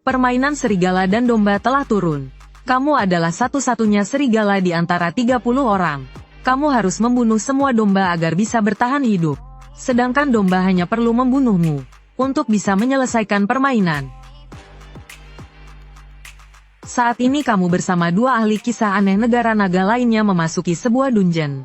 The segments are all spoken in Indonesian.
Permainan serigala dan domba telah turun. Kamu adalah satu-satunya serigala di antara 30 orang. Kamu harus membunuh semua domba agar bisa bertahan hidup. Sedangkan domba hanya perlu membunuhmu untuk bisa menyelesaikan permainan. Saat ini kamu bersama dua ahli kisah aneh negara naga lainnya memasuki sebuah dungeon.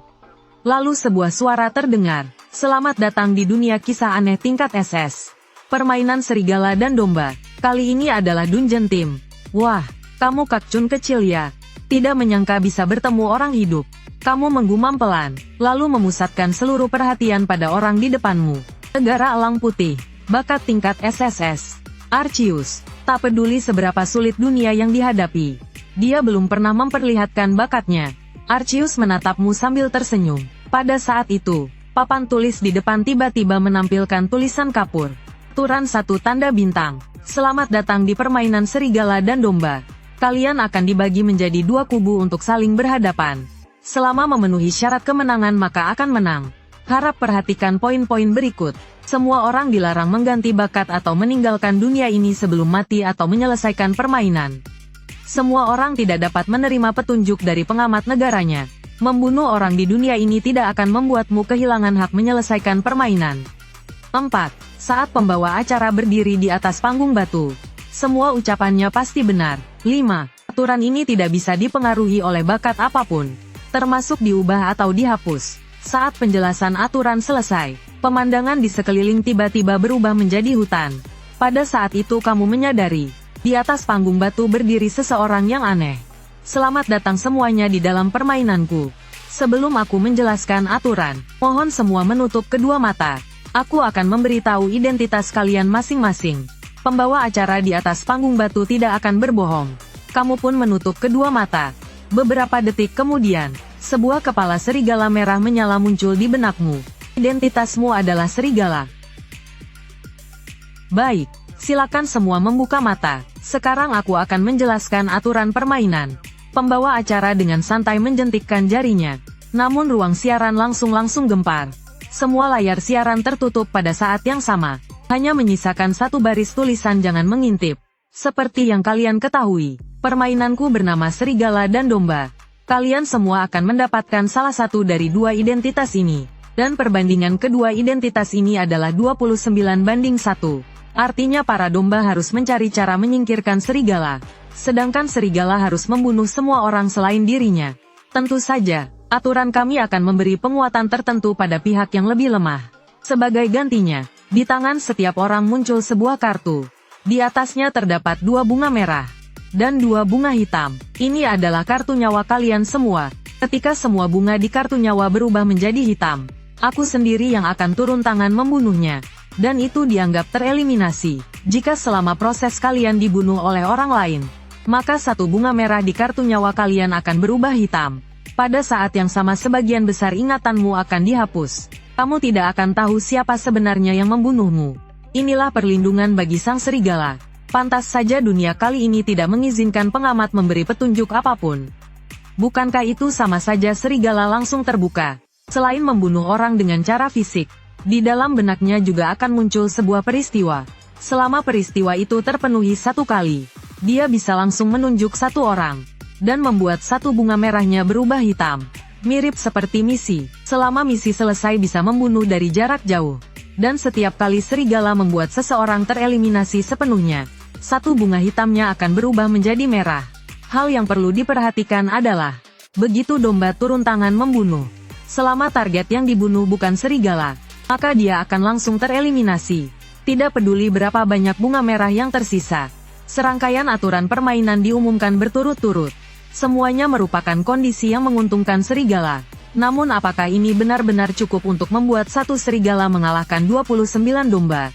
Lalu sebuah suara terdengar, "Selamat datang di dunia kisah aneh tingkat SS. Permainan serigala dan domba. Kali ini adalah dungeon tim. Wah, kamu Kakcun kecil ya. Tidak menyangka bisa bertemu orang hidup." Kamu menggumam pelan, lalu memusatkan seluruh perhatian pada orang di depanmu. Negara Elang Putih, bakat tingkat SSS. Arceus, tak peduli seberapa sulit dunia yang dihadapi. Dia belum pernah memperlihatkan bakatnya. Arceus menatapmu sambil tersenyum. Pada saat itu, papan tulis di depan tiba-tiba menampilkan tulisan kapur. Aturan 1 tanda bintang. Selamat datang di permainan serigala dan domba. Kalian akan dibagi menjadi 2 kubu untuk saling berhadapan. Selama memenuhi syarat kemenangan maka akan menang. Harap perhatikan poin-poin berikut. Semua orang dilarang mengganti bakat atau meninggalkan dunia ini sebelum mati atau menyelesaikan permainan. Semua orang tidak dapat menerima petunjuk dari pengamat negaranya. Membunuh orang di dunia ini tidak akan membuatmu kehilangan hak menyelesaikan permainan. 4. Saat pembawa acara berdiri di atas panggung batu. Semua ucapannya pasti benar. 5. Aturan ini tidak bisa dipengaruhi oleh bakat apapun, termasuk diubah atau dihapus. Saat penjelasan aturan selesai, pemandangan di sekeliling tiba-tiba berubah menjadi hutan. Pada saat itu kamu menyadari, di atas panggung batu berdiri seseorang yang aneh. Selamat datang semuanya di dalam permainanku. Sebelum aku menjelaskan aturan, mohon semua menutup kedua mata. Aku akan memberitahu identitas kalian masing-masing. Pembawa acara di atas panggung batu tidak akan berbohong. Kamu pun menutup kedua mata. Beberapa detik kemudian, sebuah kepala serigala merah menyala muncul di benakmu. Identitasmu adalah serigala. Baik, silakan semua membuka mata. Sekarang aku akan menjelaskan aturan permainan. Pembawa acara dengan santai menjentikkan jarinya. Namun ruang siaran langsung gempar. Semua layar siaran tertutup pada saat yang sama. Hanya menyisakan satu baris tulisan "Jangan mengintip." Seperti yang kalian ketahui, permainanku bernama serigala dan domba. Kalian semua akan mendapatkan salah satu dari 2 identitas ini. Dan perbandingan kedua identitas ini adalah 29:1. Artinya para domba harus mencari cara menyingkirkan serigala. Sedangkan serigala harus membunuh semua orang selain dirinya. Tentu saja, aturan kami akan memberi penguatan tertentu pada pihak yang lebih lemah. Sebagai gantinya, di tangan setiap orang muncul sebuah kartu. Di atasnya terdapat 2 bunga merah dan 2 bunga hitam. Ini adalah kartu nyawa kalian semua. Ketika semua bunga di kartu nyawa berubah menjadi hitam, aku sendiri yang akan turun tangan membunuhnya. Dan itu dianggap tereliminasi. Jika selama proses kalian dibunuh oleh orang lain, maka 1 bunga merah di kartu nyawa kalian akan berubah hitam. Pada saat yang sama sebagian besar ingatanmu akan dihapus. Kamu tidak akan tahu siapa sebenarnya yang membunuhmu. Inilah perlindungan bagi sang serigala. Pantas saja dunia kali ini tidak mengizinkan pengamat memberi petunjuk apapun. Bukankah itu sama saja serigala langsung terbuka? Selain membunuh orang dengan cara fisik, di dalam benaknya juga akan muncul sebuah peristiwa. Selama peristiwa itu terpenuhi 1 kali, dia bisa langsung menunjuk 1 orang, dan membuat 1 bunga merahnya berubah hitam. Mirip seperti misi. Selama misi selesai bisa membunuh dari jarak jauh. Dan setiap kali serigala membuat seseorang tereliminasi sepenuhnya, 1 bunga hitamnya akan berubah menjadi merah. Hal yang perlu diperhatikan adalah, begitu domba turun tangan membunuh, selama target yang dibunuh bukan serigala, maka dia akan langsung tereliminasi. Tidak peduli berapa banyak bunga merah yang tersisa. Serangkaian aturan permainan diumumkan berturut-turut. Semuanya merupakan kondisi yang menguntungkan serigala. Namun apakah ini benar-benar cukup untuk membuat 1 serigala mengalahkan 29 domba?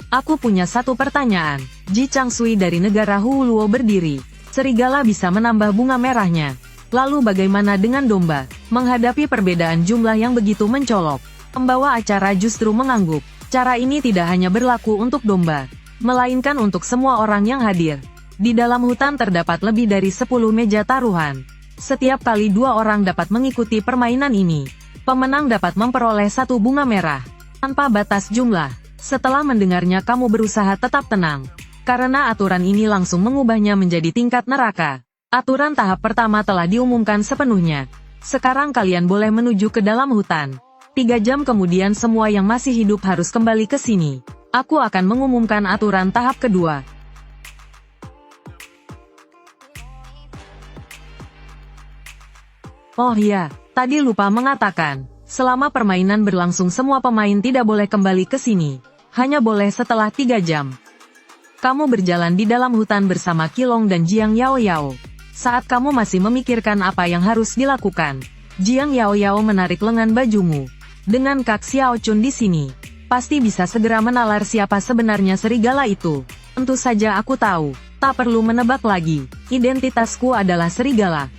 Aku punya 1 pertanyaan. Ji Changsui dari negara Huuluo berdiri. Serigala bisa menambah bunga merahnya. Lalu bagaimana dengan domba? Menghadapi perbedaan jumlah yang begitu mencolok, pembawa acara justru mengangguk. Cara ini tidak hanya berlaku untuk domba, melainkan untuk semua orang yang hadir. Di dalam hutan terdapat lebih dari 10 meja taruhan. Setiap kali 2 orang dapat mengikuti permainan ini, pemenang dapat memperoleh 1 bunga merah, tanpa batas jumlah. Setelah mendengarnya kamu berusaha tetap tenang. karena aturan ini langsung mengubahnya menjadi tingkat neraka. Aturan tahap pertama telah diumumkan sepenuhnya. Sekarang kalian boleh menuju ke dalam hutan. 3 jam kemudian semua yang masih hidup harus kembali ke sini. Aku akan mengumumkan aturan tahap kedua. Oh ya, tadi lupa mengatakan, selama permainan berlangsung semua pemain tidak boleh kembali ke sini. Hanya boleh setelah 3 jam. Kamu berjalan di dalam hutan bersama Qilong dan Jiang Yao Yao. Saat kamu masih memikirkan apa yang harus dilakukan, Jiang Yao Yao menarik lengan bajumu. Dengan Kak Xiao Chun di sini, pasti bisa segera menalar siapa sebenarnya serigala itu. Tentu saja aku tahu, tak perlu menebak lagi, identitasku adalah serigala.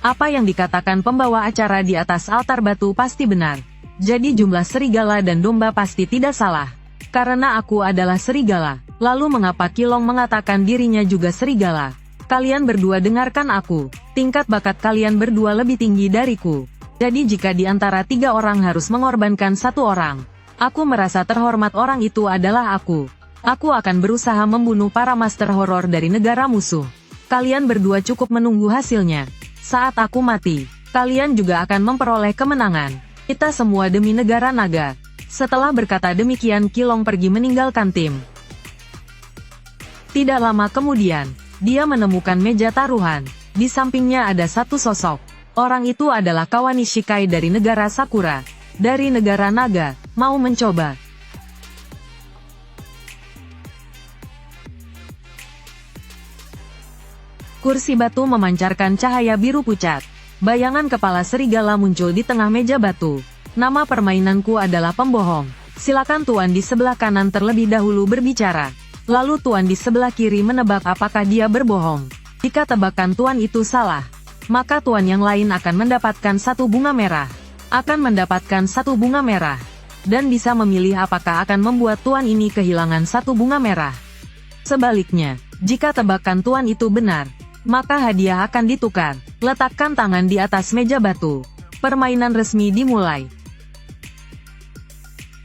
Apa yang dikatakan pembawa acara di atas altar batu pasti benar. Jadi jumlah serigala dan domba pasti tidak salah. Karena aku adalah serigala, lalu mengapa Qilong mengatakan dirinya juga serigala? Kalian berdua dengarkan aku, tingkat bakat kalian berdua lebih tinggi dariku. Jadi jika di antara 3 orang harus mengorbankan 1 orang, aku merasa terhormat orang itu adalah aku. Aku akan berusaha membunuh para master horor dari negara musuh. Kalian berdua cukup menunggu hasilnya. Saat aku mati, kalian juga akan memperoleh kemenangan. Kita semua demi negara naga. Setelah berkata demikian Qilong pergi meninggalkan tim. Tidak lama kemudian, dia menemukan meja taruhan. Di sampingnya ada satu sosok. Orang itu adalah Kawani Shikai dari negara Sakura. Dari negara naga, mau mencoba. Kursi batu memancarkan cahaya biru pucat. Bayangan kepala serigala muncul di tengah meja batu. Nama permainanku adalah pembohong. Silakan tuan di sebelah kanan terlebih dahulu berbicara. Lalu tuan di sebelah kiri menebak apakah dia berbohong. Jika tebakan tuan itu salah, maka tuan yang lain akan mendapatkan 1 bunga merah. Akan mendapatkan 1 bunga merah. Dan bisa memilih apakah akan membuat tuan ini kehilangan 1 bunga merah. Sebaliknya, jika tebakan tuan itu benar, maka hadiah akan ditukar. Letakkan tangan di atas meja batu. Permainan resmi dimulai.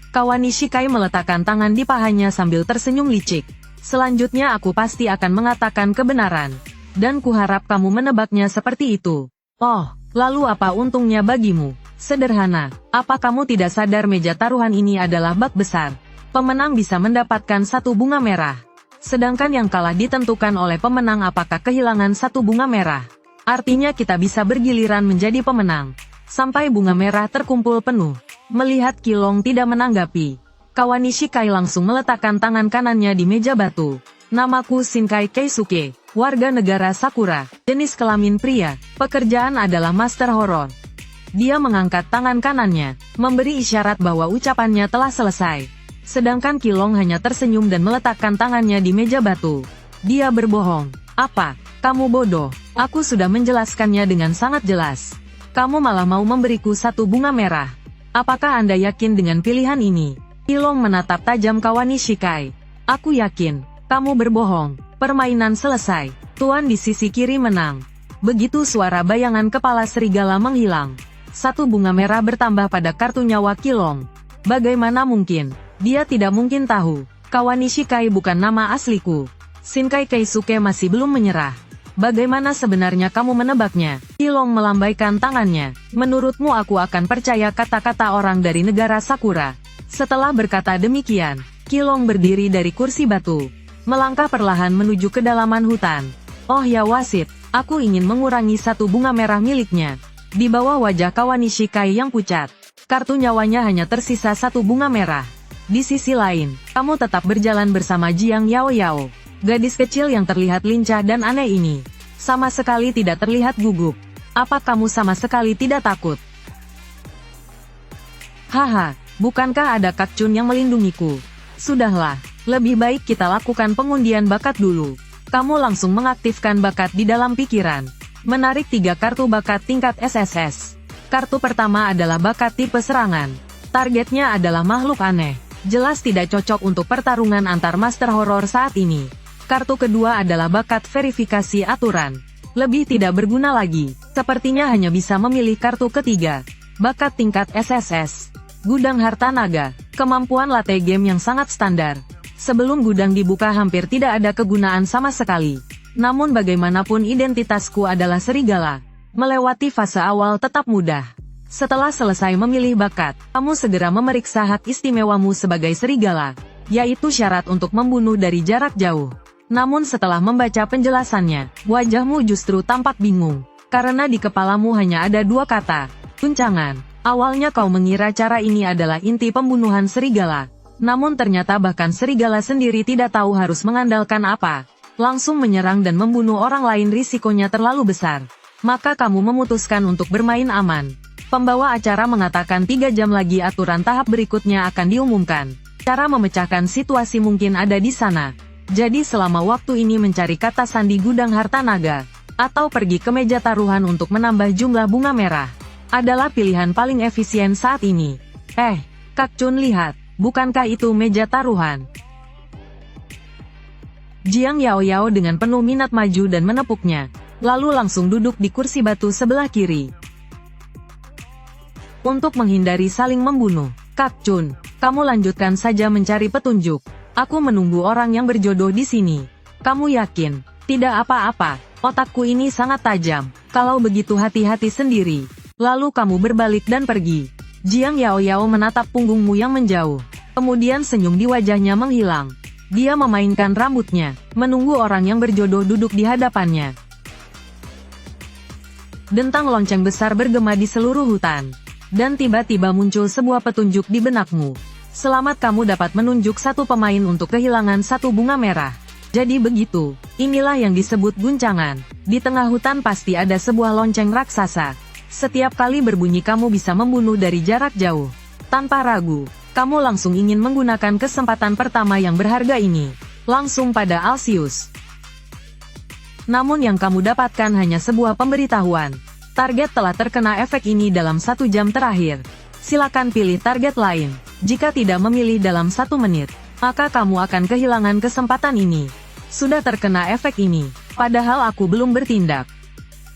Kawani Shikai meletakkan tangan di pahanya sambil tersenyum licik. Selanjutnya aku pasti akan mengatakan kebenaran. Dan kuharap kamu menebaknya seperti itu. Oh, lalu apa untungnya bagimu? Sederhana, apa kamu tidak sadar meja taruhan ini adalah bak besar? Pemenang bisa mendapatkan 1 bunga merah. Sedangkan yang kalah ditentukan oleh pemenang apakah kehilangan 1 bunga merah. Artinya kita bisa bergiliran menjadi pemenang. Sampai bunga merah terkumpul penuh. Melihat Qilong tidak menanggapi, Kawani Shikai langsung meletakkan tangan kanannya di meja batu. Namaku Shinkai Keisuke, warga negara Sakura, jenis kelamin pria, pekerjaan adalah master horor. Dia mengangkat tangan kanannya, memberi isyarat bahwa ucapannya telah selesai. Sedangkan Qilong hanya tersenyum dan meletakkan tangannya di meja batu. Dia berbohong. Apa? Kamu bodoh. Aku sudah menjelaskannya dengan sangat jelas. Kamu malah mau memberiku 1 bunga merah. Apakah Anda yakin dengan pilihan ini? Qilong menatap tajam Kawani Shikai. Aku yakin. Kamu berbohong. Permainan selesai. Tuan di sisi kiri menang. Begitu suara bayangan kepala serigala menghilang, 1 bunga merah bertambah pada kartu nyawa Qilong. Bagaimana mungkin? Dia tidak mungkin tahu. Kawani Shikai bukan nama asliku. Shinkai Keisuke masih belum menyerah. Bagaimana sebenarnya kamu menebaknya? Qilong melambaikan tangannya. Menurutmu aku akan percaya kata-kata orang dari negara Sakura? Setelah berkata demikian, Qilong berdiri dari kursi batu. Melangkah perlahan menuju kedalaman hutan. Oh ya wasit, aku ingin mengurangi 1 bunga merah miliknya. Di bawah wajah Kawani Shikai yang pucat, kartu nyawanya hanya tersisa 1 bunga merah. Di sisi lain, kamu tetap berjalan bersama Jiang Yao Yao. Gadis kecil yang terlihat lincah dan aneh ini, sama sekali tidak terlihat gugup. Apa kamu sama sekali tidak takut? Haha, bukankah ada Kak Chun yang melindungiku? Sudahlah, lebih baik kita lakukan pengundian bakat dulu. Kamu langsung mengaktifkan bakat di dalam pikiran. Menarik 3 kartu bakat tingkat SSS. Kartu pertama adalah bakat tipe serangan. Targetnya adalah makhluk aneh. Jelas tidak cocok untuk pertarungan antar master horor saat ini. Kartu kedua adalah bakat verifikasi aturan. Lebih tidak berguna lagi. Sepertinya hanya bisa memilih kartu ketiga. Bakat tingkat SSS. Gudang harta naga. Kemampuan latte game yang sangat standar. Sebelum gudang dibuka hampir tidak ada kegunaan sama sekali. Namun bagaimanapun identitasku adalah serigala. Melewati fase awal tetap mudah. Setelah selesai memilih bakat, kamu segera memeriksa hak istimewamu sebagai serigala, yaitu syarat untuk membunuh dari jarak jauh. Namun setelah membaca penjelasannya, wajahmu justru tampak bingung. Karena di kepalamu hanya ada dua kata, guncangan. Awalnya kau mengira cara ini adalah inti pembunuhan serigala. Namun ternyata bahkan serigala sendiri tidak tahu harus mengandalkan apa. Langsung menyerang dan membunuh orang lain risikonya terlalu besar. Maka kamu memutuskan untuk bermain aman. Pembawa acara mengatakan 3 jam lagi aturan tahap berikutnya akan diumumkan. Cara memecahkan situasi mungkin ada di sana. Jadi selama waktu ini mencari kata sandi gudang harta naga, atau pergi ke meja taruhan untuk menambah jumlah bunga merah, adalah pilihan paling efisien saat ini. Kak Chun, lihat. Bukankah itu meja taruhan? Jiang Yao Yao dengan penuh minat maju dan menepuknya, lalu langsung duduk di kursi batu sebelah kiri. Untuk menghindari saling membunuh, Kak Chun, kamu lanjutkan saja mencari petunjuk. Aku menunggu orang yang berjodoh di sini. Kamu yakin? Tidak apa-apa, otakku ini sangat tajam. Kalau begitu hati-hati sendiri. Lalu kamu berbalik dan pergi. Jiang Yao Yao menatap punggungmu yang menjauh. Kemudian senyum di wajahnya menghilang. Dia memainkan rambutnya, menunggu orang yang berjodoh duduk di hadapannya. Dentang lonceng besar bergema di seluruh hutan. Dan tiba-tiba muncul sebuah petunjuk di benakmu. Selamat, kamu dapat menunjuk satu pemain untuk kehilangan satu bunga merah. Jadi begitu, inilah yang disebut guncangan. Di tengah hutan pasti ada sebuah lonceng raksasa. Setiap kali berbunyi kamu bisa membunuh dari jarak jauh. Tanpa ragu, kamu langsung ingin menggunakan kesempatan pertama yang berharga ini. Langsung pada Alsius. Namun yang kamu dapatkan hanya sebuah pemberitahuan. Target telah terkena efek ini dalam 1 jam terakhir. Silakan pilih target lain. Jika tidak memilih dalam 1 menit, maka kamu akan kehilangan kesempatan ini. Sudah terkena efek ini, padahal aku belum bertindak.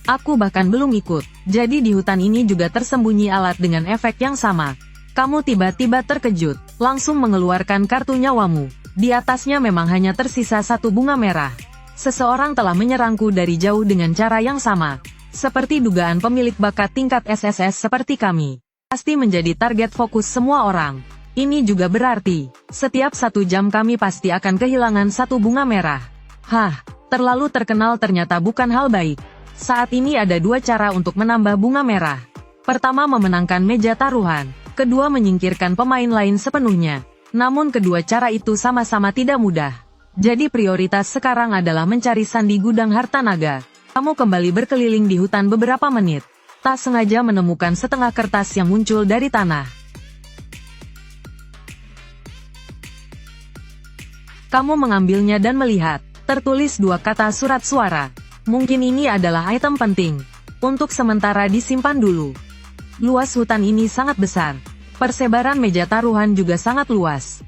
Aku bahkan belum ikut, jadi di hutan ini juga tersembunyi alat dengan efek yang sama. Kamu tiba-tiba terkejut, langsung mengeluarkan kartu nyawamu. Di atasnya memang hanya tersisa 1 bunga merah. Seseorang telah menyerangku dari jauh dengan cara yang sama. Seperti dugaan pemilik bakat tingkat SSS seperti kami. Pasti menjadi target fokus semua orang. Ini juga berarti, setiap 1 jam kami pasti akan kehilangan 1 bunga merah. Terlalu terkenal ternyata bukan hal baik. Saat ini ada 2 cara untuk menambah bunga merah. Pertama, memenangkan meja taruhan. Kedua, menyingkirkan pemain lain sepenuhnya. Namun kedua cara itu sama-sama tidak mudah. Jadi prioritas sekarang adalah mencari sandi gudang harta naga. Kamu kembali berkeliling di hutan beberapa menit. Tak sengaja menemukan setengah kertas yang muncul dari tanah. Kamu mengambilnya dan melihat, tertulis 2 kata surat suara. Mungkin ini adalah item penting. Untuk sementara disimpan dulu. Luas hutan ini sangat besar. Persebaran meja taruhan juga sangat luas.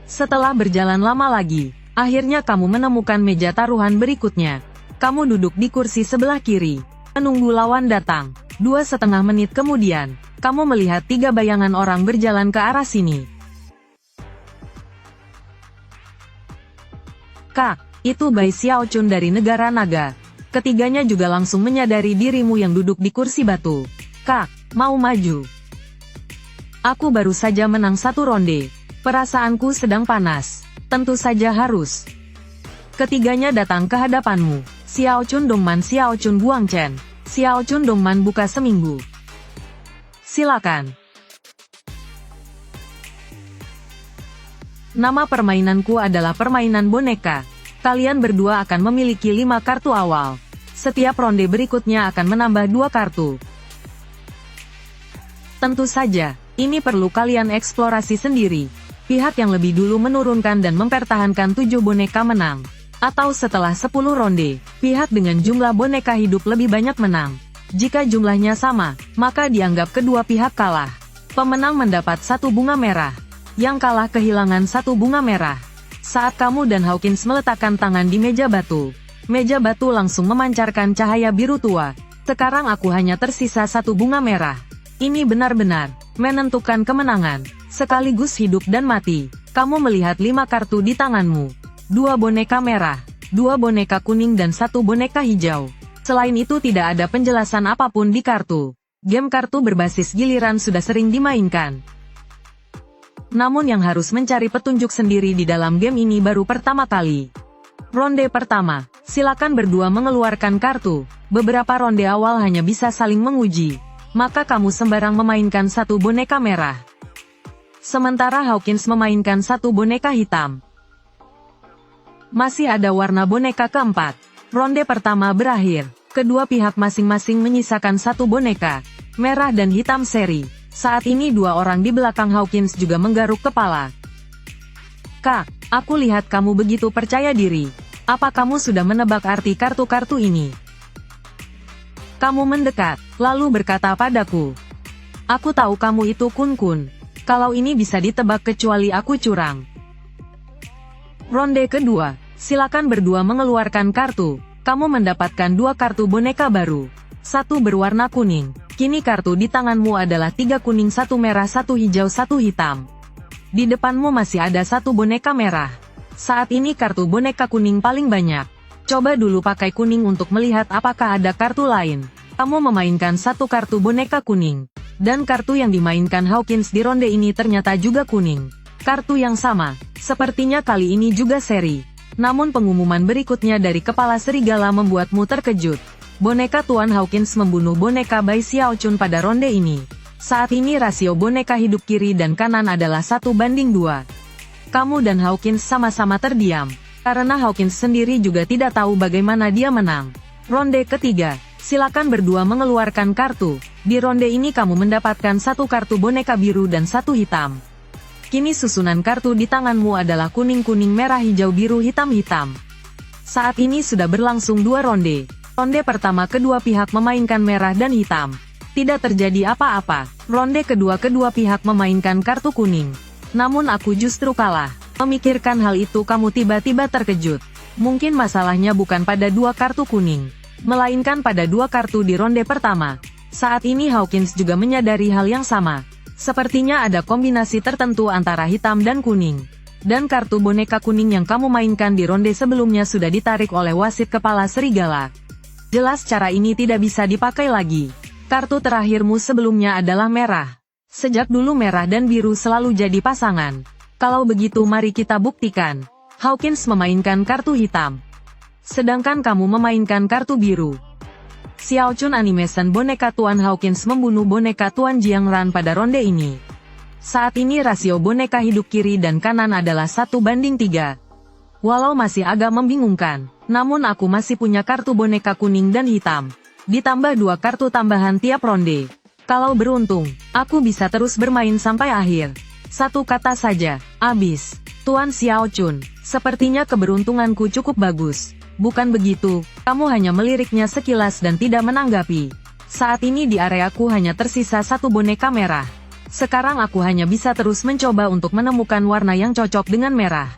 Setelah berjalan lama lagi, akhirnya kamu menemukan meja taruhan berikutnya. Kamu duduk di kursi sebelah kiri, menunggu lawan datang. 2,5 menit kemudian, kamu melihat 3 bayangan orang berjalan ke arah sini. Kak, itu Bai Xiao Chun dari negara naga. Ketiganya juga langsung menyadari dirimu yang duduk di kursi batu. Kak, mau maju? Aku baru saja menang 1 ronde. Perasaanku sedang panas. Tentu saja harus. Ketiganya datang ke hadapanmu. Xiao Chun Dongman, Xiao Chun Guangchen. Xiao Chun Dongman buka seminggu. Silakan. Nama permainanku adalah permainan boneka. Kalian berdua akan memiliki 5 kartu awal. Setiap ronde berikutnya akan menambah 2 kartu. Tentu saja, ini perlu kalian eksplorasi sendiri. Pihak yang lebih dulu menurunkan dan mempertahankan 7 boneka menang. Atau setelah 10 ronde, pihak dengan jumlah boneka hidup lebih banyak menang. Jika jumlahnya sama, maka dianggap kedua pihak kalah. Pemenang mendapat 1 bunga merah. Yang kalah kehilangan 1 bunga merah. Saat kamu dan Hawkins meletakkan tangan di meja batu langsung memancarkan cahaya biru tua. Sekarang aku hanya tersisa 1 bunga merah. Ini benar-benar menentukan kemenangan. sekaligus hidup dan mati. Kamu melihat 5 kartu di tanganmu. 2 boneka merah, 2 boneka kuning dan 1 boneka hijau. Selain itu tidak ada penjelasan apapun di kartu. Game kartu berbasis giliran sudah sering dimainkan. Namun yang harus mencari petunjuk sendiri di dalam game ini baru pertama kali. Ronde pertama, silakan berdua mengeluarkan kartu. Beberapa ronde awal hanya bisa saling menguji. Maka kamu sembarang memainkan 1 boneka merah. Sementara Hawkins memainkan 1 boneka hitam. Masih ada warna boneka keempat. Ronde pertama berakhir. Kedua pihak masing-masing menyisakan 1 boneka, merah dan hitam seri. Saat ini 2 orang di belakang Hawkins juga menggaruk kepala. Kak, aku lihat kamu begitu percaya diri. Apa kamu sudah menebak arti kartu-kartu ini? Kamu mendekat, lalu berkata padaku. Aku tahu kamu itu kun-kun. Kalau ini bisa ditebak kecuali aku curang. Ronde kedua, silakan berdua mengeluarkan kartu. Kamu mendapatkan 2 kartu boneka baru. 1 berwarna kuning. Kini kartu di tanganmu adalah 3 kuning, 1 merah, 1 hijau, 1 hitam. Di depanmu masih ada 1 boneka merah. Saat ini kartu boneka kuning paling banyak. Coba dulu pakai kuning untuk melihat apakah ada kartu lain. Kamu memainkan 1 kartu boneka kuning. Dan kartu yang dimainkan Hawkins di ronde ini ternyata juga kuning. Kartu yang sama. Sepertinya kali ini juga seri. Namun pengumuman berikutnya dari kepala serigala membuatmu terkejut. Boneka Tuan Hawkins membunuh boneka Bai Xiaochun pada ronde ini. Saat ini rasio boneka hidup kiri dan kanan adalah 1:2. Kamu dan Hawkins sama-sama terdiam. Karena Hawkins sendiri juga tidak tahu bagaimana dia menang. Ronde ketiga, silakan berdua mengeluarkan kartu. Di ronde ini kamu mendapatkan 1 kartu boneka biru dan 1 hitam. Kini susunan kartu di tanganmu adalah kuning-kuning, merah, hijau, biru, hitam-hitam. Saat ini sudah berlangsung 2 ronde. Ronde pertama kedua pihak memainkan merah dan hitam. Tidak terjadi apa-apa. Ronde kedua pihak memainkan kartu kuning. Namun aku justru kalah. Memikirkan hal itu kamu tiba-tiba terkejut. Mungkin masalahnya bukan pada 2 kartu kuning, melainkan pada 2 kartu di ronde pertama. Saat ini Hawkins juga menyadari hal yang sama. Sepertinya ada kombinasi tertentu antara hitam dan kuning. Dan kartu boneka kuning yang kamu mainkan di ronde sebelumnya sudah ditarik oleh wasit kepala serigala. Jelas cara ini tidak bisa dipakai lagi. Kartu terakhirmu sebelumnya adalah merah. Sejak dulu merah dan biru selalu jadi pasangan. Kalau begitu mari kita buktikan. Hawkins memainkan kartu hitam. Sedangkan kamu memainkan kartu biru. Xiaochun Animation boneka Tuan Hawkins membunuh boneka Tuan Jiangran pada ronde ini. Saat ini rasio boneka hidup kiri dan kanan adalah 1:3. Walau masih agak membingungkan, namun aku masih punya kartu boneka kuning dan hitam. Ditambah 2 kartu tambahan tiap ronde. Kalau beruntung, aku bisa terus bermain sampai akhir. 1 kata saja, abis. Tuan Xiaochun, sepertinya keberuntunganku cukup bagus. Bukan begitu, kamu hanya meliriknya sekilas dan tidak menanggapi. Saat ini di areaku hanya tersisa 1 boneka merah. Sekarang aku hanya bisa terus mencoba untuk menemukan warna yang cocok dengan merah.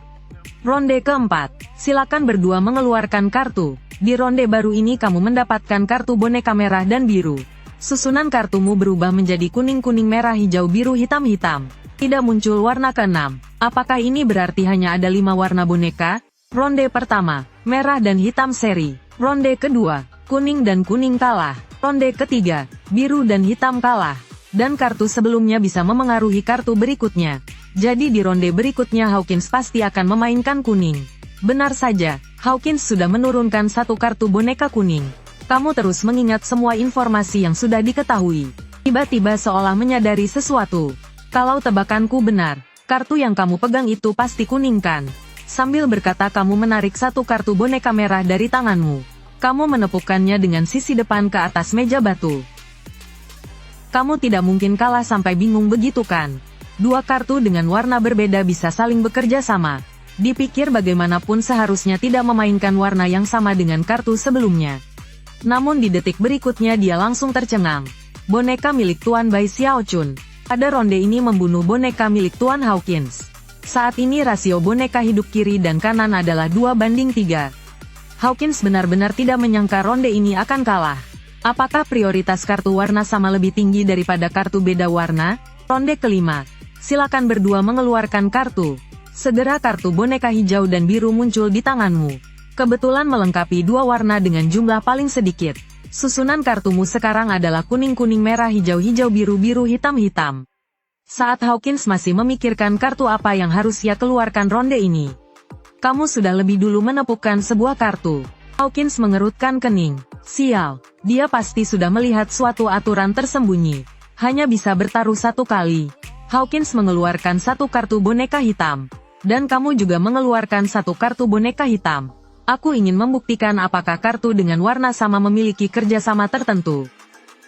Ronde keempat, silakan berdua mengeluarkan kartu. Di ronde baru ini kamu mendapatkan kartu boneka merah dan biru. Susunan kartumu berubah menjadi kuning-kuning, merah, hijau, biru, hitam-hitam. Tidak muncul warna keenam. Apakah ini berarti hanya ada 5 warna boneka? Ronde pertama, merah dan hitam seri. Ronde kedua, kuning dan kuning kalah. Ronde ketiga, biru dan hitam kalah. Dan kartu sebelumnya bisa memengaruhi kartu berikutnya. Jadi di ronde berikutnya Hawkins pasti akan memainkan kuning. Benar saja, Hawkins sudah menurunkan 1 kartu boneka kuning. Kamu terus mengingat semua informasi yang sudah diketahui. Tiba-tiba seolah menyadari sesuatu. Kalau tebakanku benar, kartu yang kamu pegang itu pasti kuning kan? Sambil berkata kamu menarik 1 kartu boneka merah dari tanganmu. Kamu menepukkannya dengan sisi depan ke atas meja batu. Kamu tidak mungkin kalah sampai bingung begitu kan? 2 kartu dengan warna berbeda bisa saling bekerja sama. Dipikir bagaimanapun seharusnya tidak memainkan warna yang sama dengan kartu sebelumnya. Namun di detik berikutnya dia langsung tercengang. Boneka milik Tuan Bai Xiaochun pada ronde ini membunuh boneka milik Tuan Hawkins. Saat ini rasio boneka hidup kiri dan kanan adalah 2:3. Hawkins benar-benar tidak menyangka ronde ini akan kalah. Apakah prioritas kartu warna sama lebih tinggi daripada kartu beda warna? Ronde kelima. silakan berdua mengeluarkan kartu. Segera kartu boneka hijau dan biru muncul di tanganmu. Kebetulan melengkapi dua warna dengan jumlah paling sedikit. Susunan kartumu sekarang adalah kuning-kuning merah hijau-hijau biru-biru hitam-hitam. Saat Hawkins masih memikirkan kartu apa yang harus ia keluarkan ronde ini, kamu sudah lebih dulu menepukkan sebuah kartu. Hawkins mengerutkan kening. Sial, dia pasti sudah melihat suatu aturan tersembunyi. Hanya bisa bertaruh satu kali. Hawkins mengeluarkan satu kartu boneka hitam. Dan kamu juga mengeluarkan satu kartu boneka hitam. Aku ingin membuktikan apakah kartu dengan warna sama memiliki kerjasama tertentu.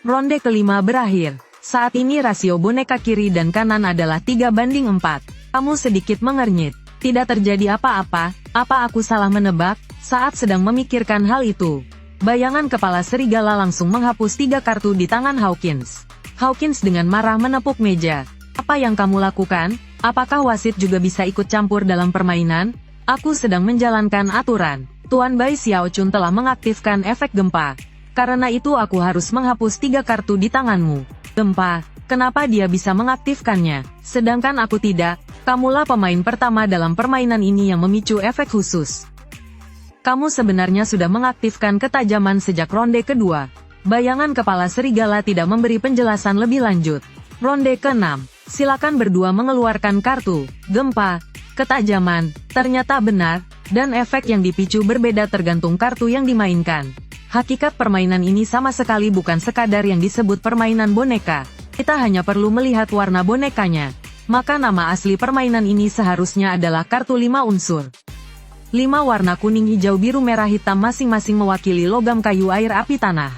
Ronde kelima berakhir. Saat ini rasio boneka kiri dan kanan adalah 3:4. Kamu sedikit mengernyit. Tidak terjadi apa-apa, apa aku salah menebak? Saat sedang memikirkan hal itu, bayangan kepala serigala langsung menghapus 3 kartu di tangan Hawkins. Hawkins dengan marah menepuk meja. Apa yang kamu lakukan? Apakah wasit juga bisa ikut campur dalam permainan? Aku sedang menjalankan aturan. Tuan Bai Xiao Chun telah mengaktifkan efek gempa. Karena itu aku harus menghapus 3 kartu di tanganmu. Gempa? Kenapa dia bisa mengaktifkannya, sedangkan aku tidak? Kamulah pemain pertama dalam permainan ini yang memicu efek khusus. Kamu sebenarnya sudah mengaktifkan ketajaman sejak ronde kedua. Bayangan kepala serigala tidak memberi penjelasan lebih lanjut. Ronde ke-6. Silakan berdua mengeluarkan kartu. Gempa, ketajaman, ternyata benar, dan efek yang dipicu berbeda tergantung kartu yang dimainkan. Hakikat permainan ini sama sekali bukan sekadar yang disebut permainan boneka. Kita hanya perlu melihat warna bonekanya. Maka nama asli permainan ini seharusnya adalah kartu 5 unsur. 5 warna kuning, hijau, biru, merah, hitam masing-masing mewakili logam, kayu, air, api, tanah.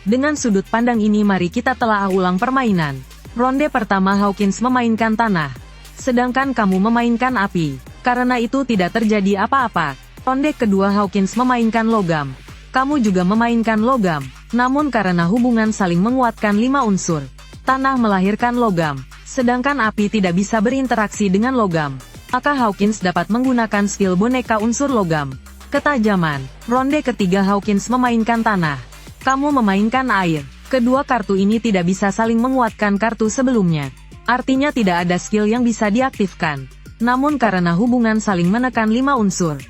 Dengan sudut pandang ini mari kita telah ulang permainan. Ronde pertama Hawkins memainkan tanah, sedangkan kamu memainkan api. Karena itu tidak terjadi apa-apa. Ronde kedua Hawkins memainkan logam. Kamu juga memainkan logam. Namun karena hubungan saling menguatkan 5 unsur, tanah melahirkan logam, sedangkan api tidak bisa berinteraksi dengan logam. Maka Hawkins dapat menggunakan skill boneka unsur logam. Ketajaman. Ronde ketiga Hawkins memainkan tanah. Kamu memainkan air. Kedua kartu ini tidak bisa saling menguatkan kartu sebelumnya. Artinya tidak ada skill yang bisa diaktifkan. Namun karena hubungan saling menekan 5 unsur,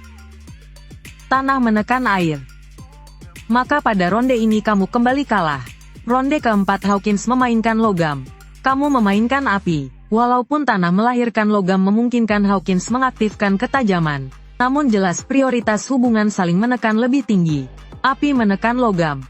tanah menekan air, maka pada ronde ini kamu kembali kalah. Ronde keempat Hawkins memainkan logam. Kamu memainkan api. Walaupun tanah melahirkan logam memungkinkan Hawkins mengaktifkan ketajaman, namun jelas prioritas hubungan saling menekan lebih tinggi. Api menekan logam.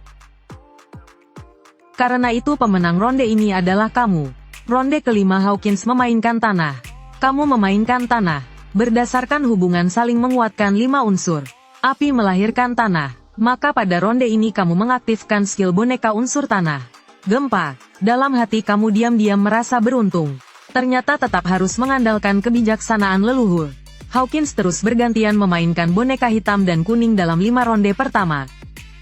Karena itu pemenang ronde ini adalah kamu. Ronde kelima Hawkins memainkan tanah. Kamu memainkan tanah. Berdasarkan hubungan saling menguatkan 5 unsur, api melahirkan tanah. Maka pada ronde ini kamu mengaktifkan skill boneka unsur tanah. Gempa. Dalam hati kamu diam-diam merasa beruntung. Ternyata tetap harus mengandalkan kebijaksanaan leluhur. Hawkins terus bergantian memainkan boneka hitam dan kuning dalam 5 ronde pertama.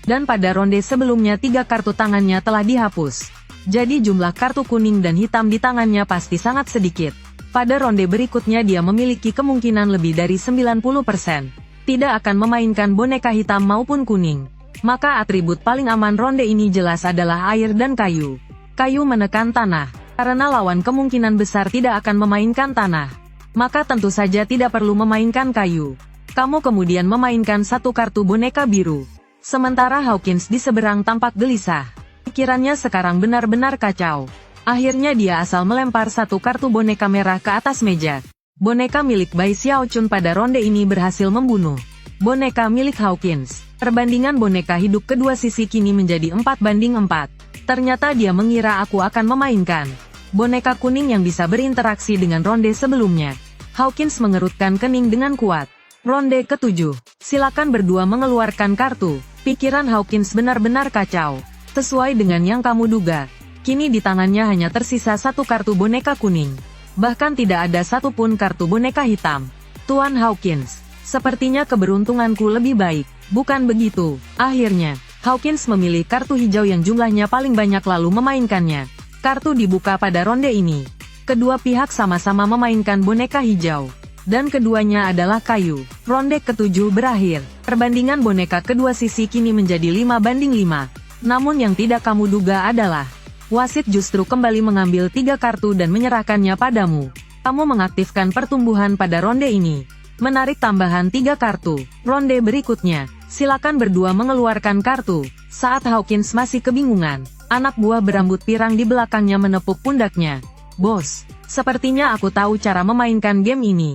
Dan pada ronde sebelumnya 3 kartu tangannya telah dihapus. Jadi jumlah kartu kuning dan hitam di tangannya pasti sangat sedikit. Pada ronde berikutnya dia memiliki kemungkinan lebih dari 90%. Tidak akan memainkan boneka hitam maupun kuning. Maka atribut paling aman ronde ini jelas adalah air dan kayu. Kayu menekan tanah. Karena lawan kemungkinan besar tidak akan memainkan tanah, maka tentu saja tidak perlu memainkan kayu. Kamu kemudian memainkan satu kartu boneka biru. Sementara Hawkins di seberang tampak gelisah. Pikirannya sekarang benar-benar kacau. Akhirnya dia asal melempar satu kartu boneka merah ke atas meja. Boneka milik Bai Xiao Chun pada ronde ini berhasil membunuh boneka milik Hawkins. Perbandingan boneka hidup kedua sisi kini menjadi 4:4. Ternyata dia mengira aku akan memainkan boneka kuning yang bisa berinteraksi dengan ronde sebelumnya. Hawkins mengerutkan kening dengan kuat. Ronde ke-7. Silakan berdua mengeluarkan kartu. Pikiran Hawkins benar-benar kacau. Sesuai dengan yang kamu duga, kini di tangannya hanya tersisa satu kartu boneka kuning. Bahkan tidak ada satupun kartu boneka hitam. Tuan Hawkins, sepertinya keberuntunganku lebih baik, bukan begitu? Akhirnya, Hawkins memilih kartu hijau yang jumlahnya paling banyak lalu memainkannya. Kartu dibuka pada ronde ini. Kedua pihak sama-sama memainkan boneka hijau. Dan keduanya adalah kayu. Ronde ke-7 berakhir. Perbandingan boneka kedua sisi kini menjadi 5:5. Namun yang tidak kamu duga adalah, wasit justru kembali mengambil 3 kartu dan menyerahkannya padamu. Kamu mengaktifkan pertumbuhan pada ronde ini. Menarik tambahan 3 kartu. Ronde berikutnya, silakan berdua mengeluarkan kartu. Saat Hawkins masih kebingungan, anak buah berambut pirang di belakangnya menepuk pundaknya. Bos, sepertinya aku tahu cara memainkan game ini.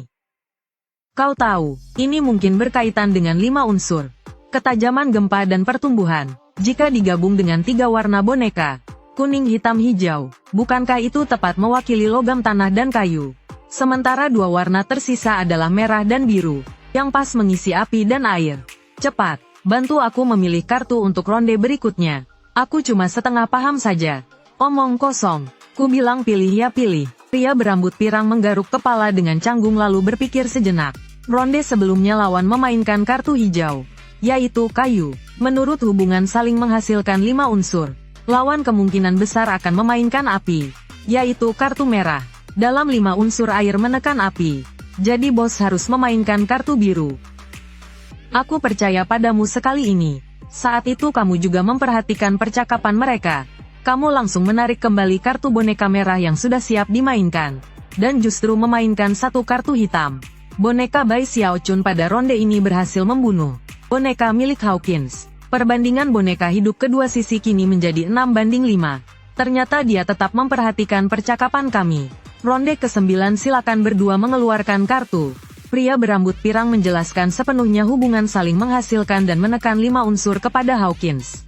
Kau tahu, ini mungkin berkaitan dengan 5 unsur. Ketajaman gempa dan pertumbuhan. Jika digabung dengan 3 warna boneka, kuning, hitam, hijau, bukankah itu tepat mewakili logam, tanah, dan kayu? Sementara 2 warna tersisa adalah merah dan biru, yang pas mengisi api dan air. Cepat, bantu aku memilih kartu untuk ronde berikutnya. Aku cuma setengah paham saja. Omong kosong, ku bilang pilih ya pilih. Pria berambut pirang menggaruk kepala dengan canggung lalu berpikir sejenak. Ronde sebelumnya lawan memainkan kartu hijau, yaitu kayu. Menurut hubungan saling menghasilkan 5 unsur. Lawan kemungkinan besar akan memainkan api, yaitu kartu merah. Dalam 5 unsur air menekan api, jadi bos harus memainkan kartu biru. Aku percaya padamu sekali ini. Saat itu kamu juga memperhatikan percakapan mereka. Kamu langsung menarik kembali kartu boneka merah yang sudah siap dimainkan, dan justru memainkan 1 kartu hitam. Boneka Bai Xiaochun pada ronde ini berhasil membunuh boneka milik Hawkins. Perbandingan boneka hidup kedua sisi kini menjadi 6-5. Ternyata dia tetap memperhatikan percakapan kami. Ronde ke-9 silakan berdua mengeluarkan kartu. Pria berambut pirang menjelaskan sepenuhnya hubungan saling menghasilkan dan menekan 5 unsur kepada Hawkins.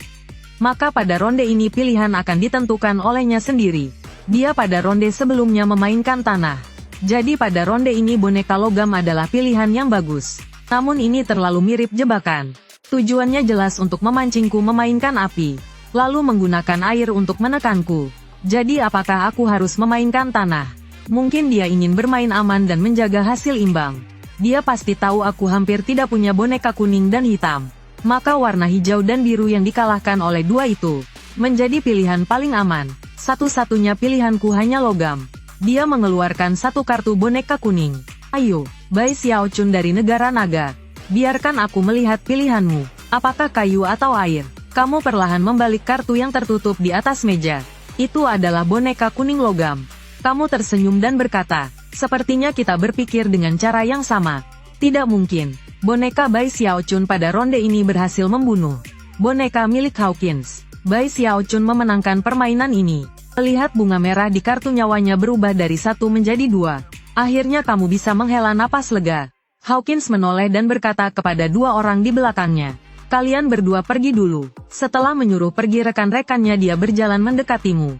Maka pada ronde ini pilihan akan ditentukan olehnya sendiri. Dia pada ronde sebelumnya memainkan tanah. Jadi pada ronde ini boneka logam adalah pilihan yang bagus. Namun ini terlalu mirip jebakan. Tujuannya jelas untuk memancingku memainkan api, lalu menggunakan air untuk menekanku. Jadi apakah aku harus memainkan tanah? Mungkin dia ingin bermain aman dan menjaga hasil imbang. Dia pasti tahu aku hampir tidak punya boneka kuning dan hitam. Maka warna hijau dan biru yang dikalahkan oleh 2 itu menjadi pilihan paling aman. Satu-satunya pilihanku hanya logam. Dia mengeluarkan 1 kartu boneka kuning. Ayo, Bai Xiaochun dari negara naga. Biarkan aku melihat pilihanmu. Apakah kayu atau air? Kamu perlahan membalik kartu yang tertutup di atas meja. Itu adalah boneka kuning logam. Kamu tersenyum dan berkata, sepertinya kita berpikir dengan cara yang sama. Tidak mungkin. Boneka Bai Xiaochun pada ronde ini berhasil membunuh boneka milik Hawkins. Bai Xiaochun memenangkan permainan ini. Melihat bunga merah di kartu nyawanya berubah dari 1 menjadi 2. Akhirnya kamu bisa menghela napas lega. Hawkins menoleh dan berkata kepada 2 orang di belakangnya, kalian berdua pergi dulu. Setelah menyuruh pergi rekan-rekannya dia berjalan mendekatimu.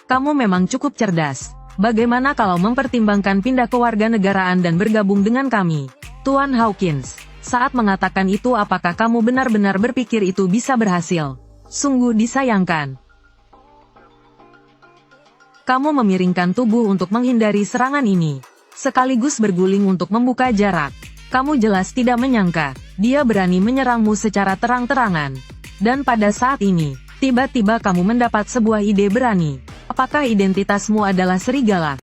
Kamu memang cukup cerdas. Bagaimana kalau mempertimbangkan pindah ke warganegaraan dan bergabung dengan kami? Tuan Hawkins, saat mengatakan itu apakah kamu benar-benar berpikir itu bisa berhasil? Sungguh disayangkan. Kamu memiringkan tubuh untuk menghindari serangan ini, sekaligus berguling untuk membuka jarak. Kamu jelas tidak menyangka, dia berani menyerangmu secara terang-terangan. Dan pada saat ini, tiba-tiba kamu mendapat sebuah ide berani. Apakah identitasmu adalah serigala?